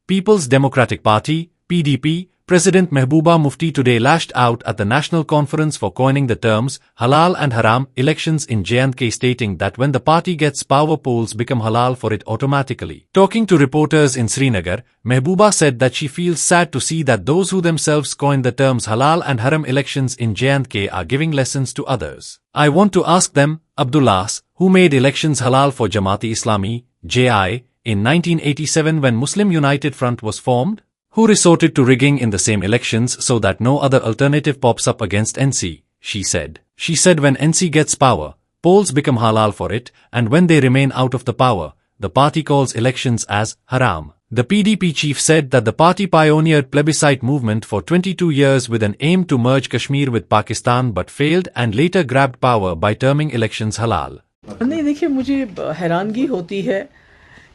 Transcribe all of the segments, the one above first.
People's Democratic Party, PDP, President Mehbooba Mufti today lashed out at the National Conference for coining the terms halal and haram elections in J&K, stating that when the party gets power, polls become halal for it automatically. Talking to reporters in Srinagar, Mehbooba said that she feels sad to see that those who themselves coined the terms halal and haram elections in J&K are giving lessons to others. I want to ask them, Abdullas, who made elections halal for Jamaat-e-Islami, JI, in 1987 when Muslim United Front was formed? Who resorted to rigging in the same elections so that no other alternative pops up against NC, she said. She said when NC gets power, polls become halal for it, and when they remain out of the power, the party calls elections as haram. The PDP chief said that the party pioneered plebiscite movement for 22 years with an aim to merge Kashmir with Pakistan but failed and later grabbed power by terming elections halal. نہیں دیکھیے، مجھے حیرانگی ہوتی ہے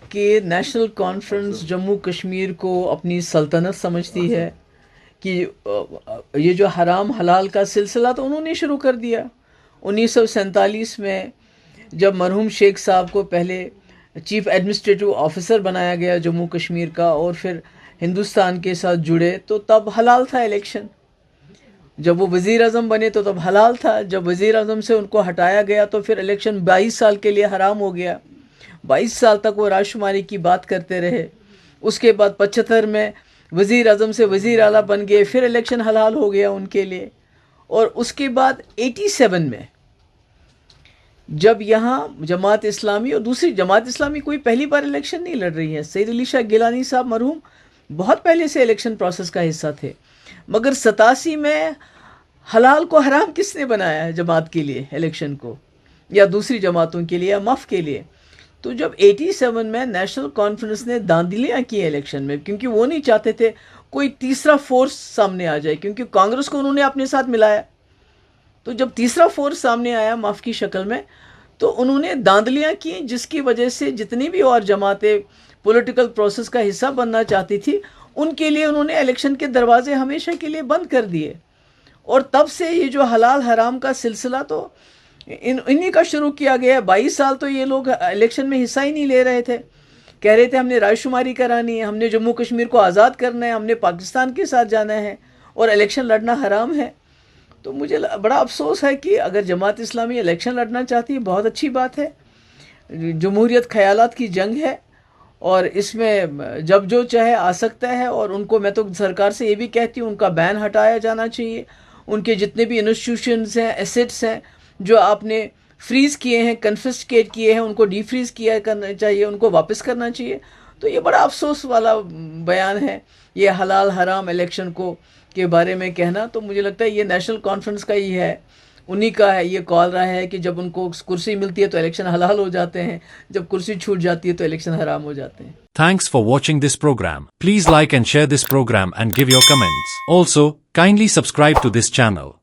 کہ national conference Jammu Kashmir کو اپنی سلطنت سمجھتی ہے کہ یہ جو حرام حلال کا سلسلہ تو انہوں نے شروع کر دیا 1947 میں، جب مرحوم شیخ صاحب کو پہلے چیف ایڈمنسٹریٹو آفیسر بنایا گیا جموں کشمیر کا اور پھر ہندوستان کے ساتھ جڑے تو تب حلال تھا الیکشن. جب وہ وزیر اعظم بنے تو تب حلال تھا. جب وزیر اعظم سے ان کو ہٹایا گیا تو پھر الیکشن 22 سال کے لیے حرام ہو گیا. 22 سال تک وہ رائے شماری کی بات کرتے رہے. اس کے بعد 75 میں وزیر اعظم سے وزیر اعلیٰ بن گئے، پھر الیکشن حلال ہو گیا ان کے لیے. اور اس کے بعد 87 میں جب یہاں جماعت اسلامی اور دوسری جماعت اسلامی کوئی پہلی بار الیکشن نہیں لڑ رہی ہے، سید علی شاہ گیلانی صاحب مرحوم بہت پہلے سے الیکشن پروسیس کا حصہ تھے، مگر 87 میں حلال کو حرام کس نے بنایا ہے جماعت کے لیے الیکشن کو، یا دوسری جماعتوں کے لیے یا مف کے لیے؟ تو جب 87 میں نیشنل کانفرنس نے داندلیاں کی الیکشن میں، کیونکہ وہ نہیں چاہتے تھے کوئی تیسرا فورس سامنے آ جائے، کیونکہ کانگریس کو انہوں نے اپنے ساتھ ملایا. تو جب تیسرا فورس سامنے آیا مف کی شکل میں تو انہوں نے داندلیاں کی، جس کی وجہ سے جتنی بھی اور جماعتیں پولیٹیکل پروسیس کا حصہ بننا چاہتی تھی ان کے لیے انہوں نے الیکشن کے دروازے ہمیشہ کے لیے بند کر دیے. اور تب سے یہ جو حلال حرام کا سلسلہ تو انہی کا شروع کیا گیا ہے. 22 سال تو یہ لوگ الیکشن میں حصہ ہی نہیں لے رہے تھے، کہہ رہے تھے ہم نے رائے شماری کرانی ہے، ہم نے جموں کشمیر کو آزاد کرنا ہے، ہم نے پاکستان کے ساتھ جانا ہے اور الیکشن لڑنا حرام ہے. تو مجھے بڑا افسوس ہے کہ اگر جماعت اسلامی الیکشن لڑنا چاہتی ہے بہت اچھی بات ہے. جمہوریت خیالات کی جنگ ہے اور اس میں جب جو چاہے آ سکتا ہے، اور ان کو میں تو سرکار سے یہ بھی کہتی ہوں ان کا بین ہٹایا جانا چاہیے. ان کے جتنے بھی انسٹیٹیوشنز ہیں، ایسٹس ہیں جو آپ نے فریز کیے ہیں، کنفسکیٹ کیے ہیں، ان کو ڈی فریز کیا کرنا چاہیے، ان کو واپس کرنا چاہیے. تو یہ بڑا افسوس والا بیان ہے یہ حلال حرام الیکشن کو کے بارے میں کہنا. تو مجھے لگتا ہے یہ نیشنل کانفرنس کا ہی ہے، انہی کا ہے یہ کال رہا ہے کہ جب ان کو کرسی ملتی ہے تو الیکشن حلال ہو جاتے ہیں، جب کرسی چھوٹ جاتی ہے تو الیکشن حرام ہو جاتے ہیں. Thanks for watching this program. Please like and share this program and give your comments. Also, kindly subscribe to this channel.